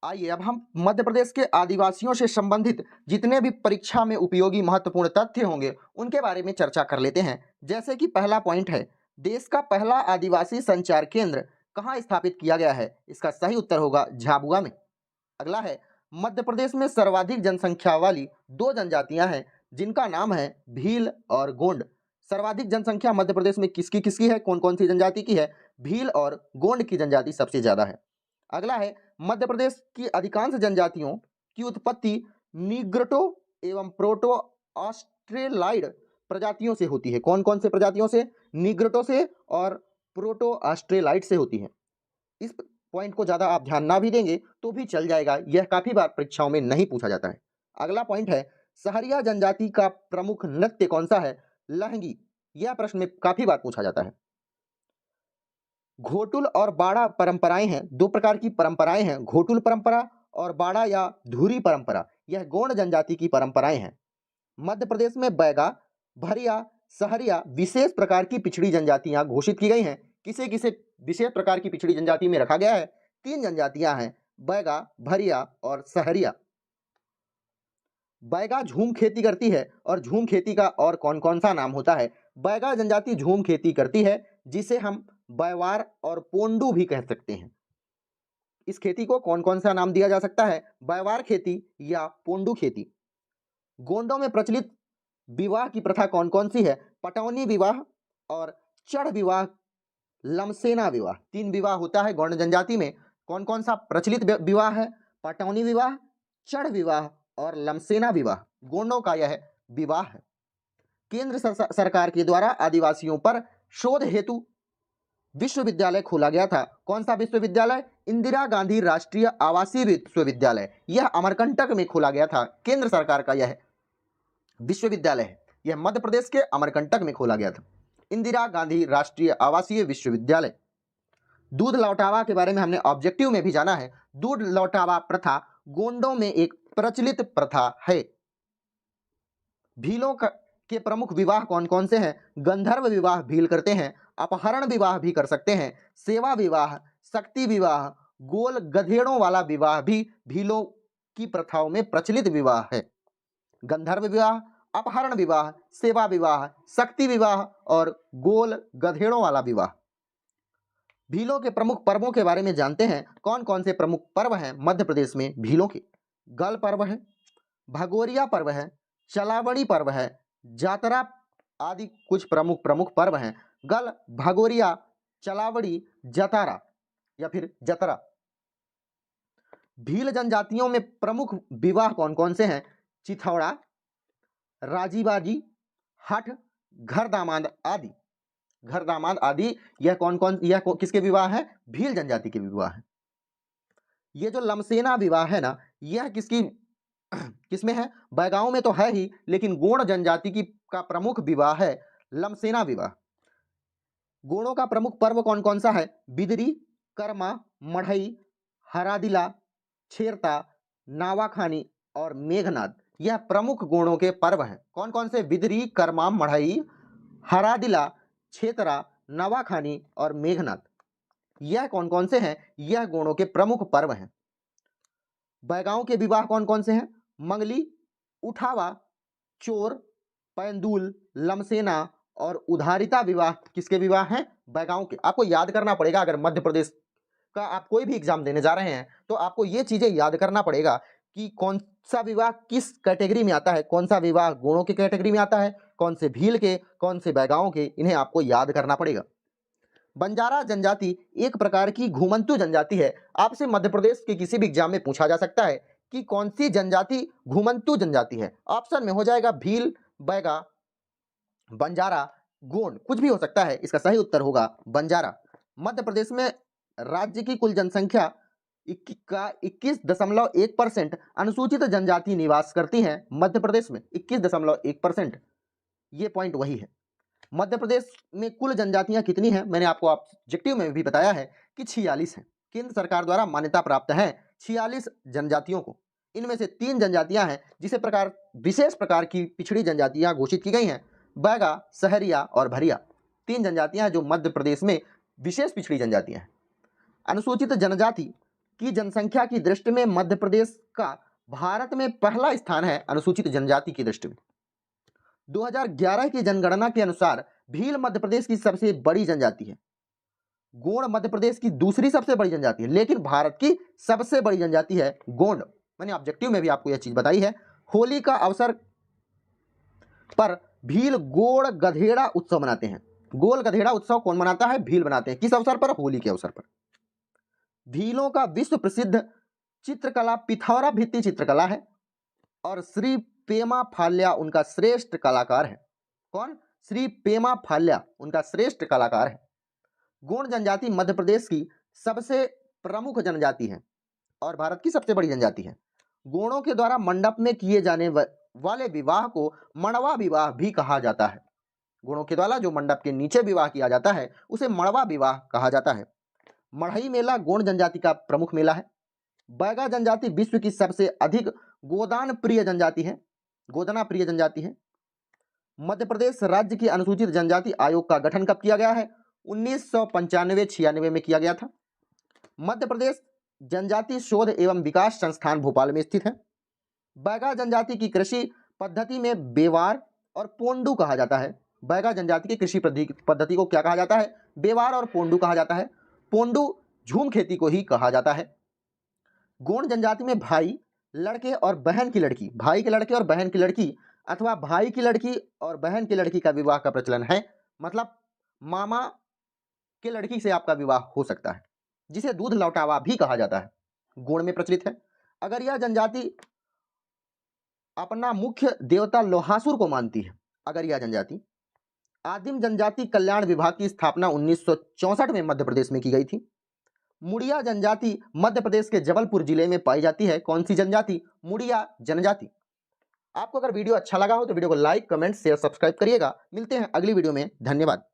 आइए अब हम मध्य प्रदेश के आदिवासियों से संबंधित जितने भी परीक्षा में उपयोगी महत्वपूर्ण तथ्य होंगे उनके बारे में चर्चा कर लेते हैं। जैसे कि पहला पॉइंट है, देश का पहला आदिवासी संचार केंद्र कहाँ स्थापित किया गया है? इसका सही उत्तर होगा झाबुआ में। अगला है, मध्य प्रदेश में सर्वाधिक जनसंख्या वाली दो जनजातियां हैं जिनका नाम है भील और गोंड। सर्वाधिक जनसंख्या मध्य प्रदेश में किसकी किसकी है, कौन कौन सी जनजाति की है? भील और गोंड की जनजाति सबसे ज्यादा है। अगला है, मध्य प्रदेश की अधिकांश जनजातियों की उत्पत्ति निग्रोटो एवं प्रोटो ऑस्ट्रेलाइड प्रजातियों से होती है। कौन कौन से प्रजातियों से? निग्रोटो से और प्रोटो ऑस्ट्रेलाइड से होती है। इस पॉइंट को ज्यादा आप ध्यान ना भी देंगे तो भी चल जाएगा, यह काफी बार परीक्षाओं में नहीं पूछा जाता है। अगला पॉइंट है, सहरिया जनजाति का प्रमुख नृत्य कौन सा है? लहंगी। यह प्रश्न में काफी बार पूछा जाता है। घोटुल और बाड़ा परंपराएं हैं, दो प्रकार की परंपराएं हैं, घोटुल परंपरा और बाड़ा या धुरी परंपरा। यह गोंड जनजाति की परंपराएं हैं। मध्य प्रदेश में बैगा, भरिया, सहरिया विशेष प्रकार की पिछड़ी जनजातियां घोषित की गई हैं। किसे किसे विशेष प्रकार की पिछड़ी जनजाति में रखा गया है? तीन जनजातियां हैं, बैगा, भरिया और सहरिया। बैगा झूम खेती करती है और झूम खेती का और कौन कौन सा नाम होता है? बैगा जनजाति झूम खेती करती है जिसे हम बैवार और पोंडू भी कह सकते हैं। इस खेती को कौन कौन सा नाम दिया जा सकता है? बैवार खेती या पोंडू खेती। गोंडों में प्रचलित विवाह की प्रथा कौन कौन सी है? पटौनी विवाह और चढ़ विवाह, लमसेना विवाह। तीन विवाह होता है गोंड जनजाति में। कौन कौन सा प्रचलित विवाह है? पटौनी विवाह, चढ़ विवाह और लमसेना विवाह। गोंडों का यह विवाह है। केंद्र सरकार के द्वारा आदिवासियों पर शोध हेतु विश्वविद्यालय खोला गया था। कौन सा विश्वविद्यालय? इंदिरा गांधी राष्ट्रीय आवासीय विश्वविद्यालय। यह अमरकंटक में खोला गया था। केंद्र सरकार का यह विश्वविद्यालय है। यह मध्य प्रदेश के अमरकंटक में खोला गया था, इंदिरा गांधी राष्ट्रीय आवासीय विश्वविद्यालय। दूध लौटावा के बारे में हमने ऑब्जेक्टिव में भी जाना है। दूध लौटावा प्रथा गोंडों में एक प्रचलित प्रथा है। भीलों के प्रमुख विवाह कौन कौन से हैं? गंधर्व विवाह भील करते हैं, अपहरण विवाह भी कर सकते हैं, सेवा विवाह, शक्ति विवाह, गोल गधेड़ों वाला विवाह भी भीलों की प्रथाओं में प्रचलित विवाह है। गंधर्व विवाह, अपहरण विवाह, सेवा विवाह, शक्ति विवाह और गोल गधेड़ों वाला विवाह। भीलों के प्रमुख पर्वों के बारे में जानते हैं। कौन कौन से प्रमुख पर्व हैं मध्य प्रदेश में भीलों के? गल पर्व है, भगोरिया पर्व है, चलावड़ी पर्व है, जातरा आदि कुछ प्रमुख पर्व हैं। गल, भगोरिया, चलावड़ी, जतारा या फिर जतरा। भील जनजातियों में प्रमुख विवाह कौन कौन से हैं? चिथौड़ा, राजीबाजी, हठ, घर दामाद आदि। घर दामाद आदि यह किसके विवाह है? भील जनजाति के विवाह है। ये जो लमसेना विवाह है ना, यह किसमें है? बैगाओं में तो है ही, लेकिन गोंड जनजाति का प्रमुख विवाह है लमसेना विवाह। गोंडों का प्रमुख पर्व कौन कौन सा है? बिदरी, कर्मा, मढ़ई, हरादिला, छेरता, नावाखानी और मेघनाद। यह प्रमुख गोंडों के पर्व हैं। कौन कौन से? बिदरी, कर्मा, मढ़ई, हरादिला, छेतरा, नवाखानी और मेघनाद। यह कौन कौन से हैं? यह गोंडों के प्रमुख पर्व हैं। बैगाओं के विवाह कौन कौन से हैं? मंगली, उठावा, चोर, पैंदुल, लमसेना और उधारिता विवाह किसके विवाह हैं? बैगाओं के। आपको याद करना पड़ेगा, अगर मध्य प्रदेश का आप कोई भी एग्जाम देने जा रहे हैं तो आपको ये चीजें याद करना पड़ेगा कि कौन सा विवाह किस कैटेगरी में आता है, कौन सा विवाह गोंडों के कैटेगरी में आता है, कौन से भील के, कौन से बैगाओं के। इन्हें आपको याद करना पड़ेगा। बंजारा जनजाति एक प्रकार की घुमंतू जनजाति है। आपसे मध्य प्रदेश के किसी भी एग्जाम में पूछा जा सकता है कि कौन सी जनजाति घुमंतू जनजाति है। ऑप्शन में हो जाएगा भील, बैगा, बंजारा, गोंड, कुछ भी हो सकता है। इसका सही उत्तर होगा बंजारा। मध्य प्रदेश में राज्य की कुल जनसंख्या का 21.1% अनुसूचित जनजाति निवास करती हैं। मध्य प्रदेश में 21.1%। ये पॉइंट वही है। मध्य प्रदेश में कुल जनजातियां कितनी हैं? मैंने आपको ऑब्जेक्टिव में भी बताया है कि 46 हैं। केंद्र सरकार द्वारा मान्यता प्राप्त है 46 जनजातियों को। इनमें से 3 जनजातियां हैं जिसे विशेष प्रकार की पिछड़ी जनजातियां घोषित की गई हैं। बैगा, सहरिया और भरिया। 3 जनजातियां जो मध्य प्रदेश में विशेष पिछड़ी जनजातियां हैं। अनुसूचित जनजाति की जनसंख्या की दृष्टि में मध्य प्रदेश का भारत में पहला स्थान है अनुसूचित जनजाति की दृष्टि में। 2011 की जनगणना के अनुसार भील मध्य प्रदेश की सबसे बड़ी जनजाति है, गोंड मध्य प्रदेश की दूसरी सबसे बड़ी जनजाति है, लेकिन भारत की सबसे बड़ी जनजाति है गोंड। मैंने ऑब्जेक्टिव में भी आपको यह चीज बताई है। होली का अवसर पर भील गोड़ गधेड़ा उत्सव मनाते हैं। गोल गधेड़ा उत्सव कौन मनाता है? भील मनाते हैं। किस अवसर पर? होली के अवसर पर। भीलों का विश्व प्रसिद्ध चित्रकला पिथौरा भित्ति चित्रकला है और श्री पेमा फाल्या उनका श्रेष्ठ कलाकार है। कौन? श्री पेमा फाल्या उनका श्रेष्ठ कलाकार है। गोंड जनजाति मध्य प्रदेश की सबसे प्रमुख जनजाति है और भारत की सबसे बड़ी जनजाति है। गोंडों के द्वारा मंडप में किए जाने वाले विवाह को मड़वा विवाह भी कहा जाता है। गोंडों के द्वारा जो मंडप के नीचे विवाह किया जाता है उसे मड़वा विवाह कहा जाता है। मढ़ई मेला गोंड जनजाति का प्रमुख मेला है। बैगा जनजाति विश्व की सबसे अधिक गोदान प्रिय जनजाति है, गोदना प्रिय जनजाति है। मध्य प्रदेश राज्य की अनुसूचित जनजाति आयोग का गठन कब किया गया है? 1995-96 में किया गया था। मध्य प्रदेश जनजाति शोध एवं विकास संस्थान भोपाल में स्थित है। बैगा जनजाति की कृषि पद्धति में बेवार और पोंडू कहा जाता है। बैगा जनजाति की कृषि पद्धति को क्या कहा जाता है? बेवार और पोंडू कहा जाता है। पोंडू झूम खेती को ही कहा जाता है। गोंड जनजाति में भाई लड़के और बहन की लड़की, भाई के लड़के और बहन की लड़की अथवा भाई की लड़की और बहन की लड़की का विवाह का प्रचलन है। मतलब मामा के लड़की से आपका विवाह हो सकता है, जिसे दूध लौटावा भी कहा जाता है, गोंड में प्रचलित है। अगर यह जनजाति अपना मुख्य देवता लोहासुर को मानती है, अगर यह जनजाति आदिम जनजाति कल्याण विभाग की स्थापना 1964 में मध्य प्रदेश में की गई थी। मुड़िया जनजाति मध्य प्रदेश के जबलपुर जिले में पाई जाती है। कौन सी जनजाति? मुड़िया जनजाति। आपको अगर वीडियो अच्छा लगा हो तो वीडियो को लाइक, कमेंट, शेयर, सब्सक्राइब करिएगा। मिलते हैं अगली वीडियो में। धन्यवाद।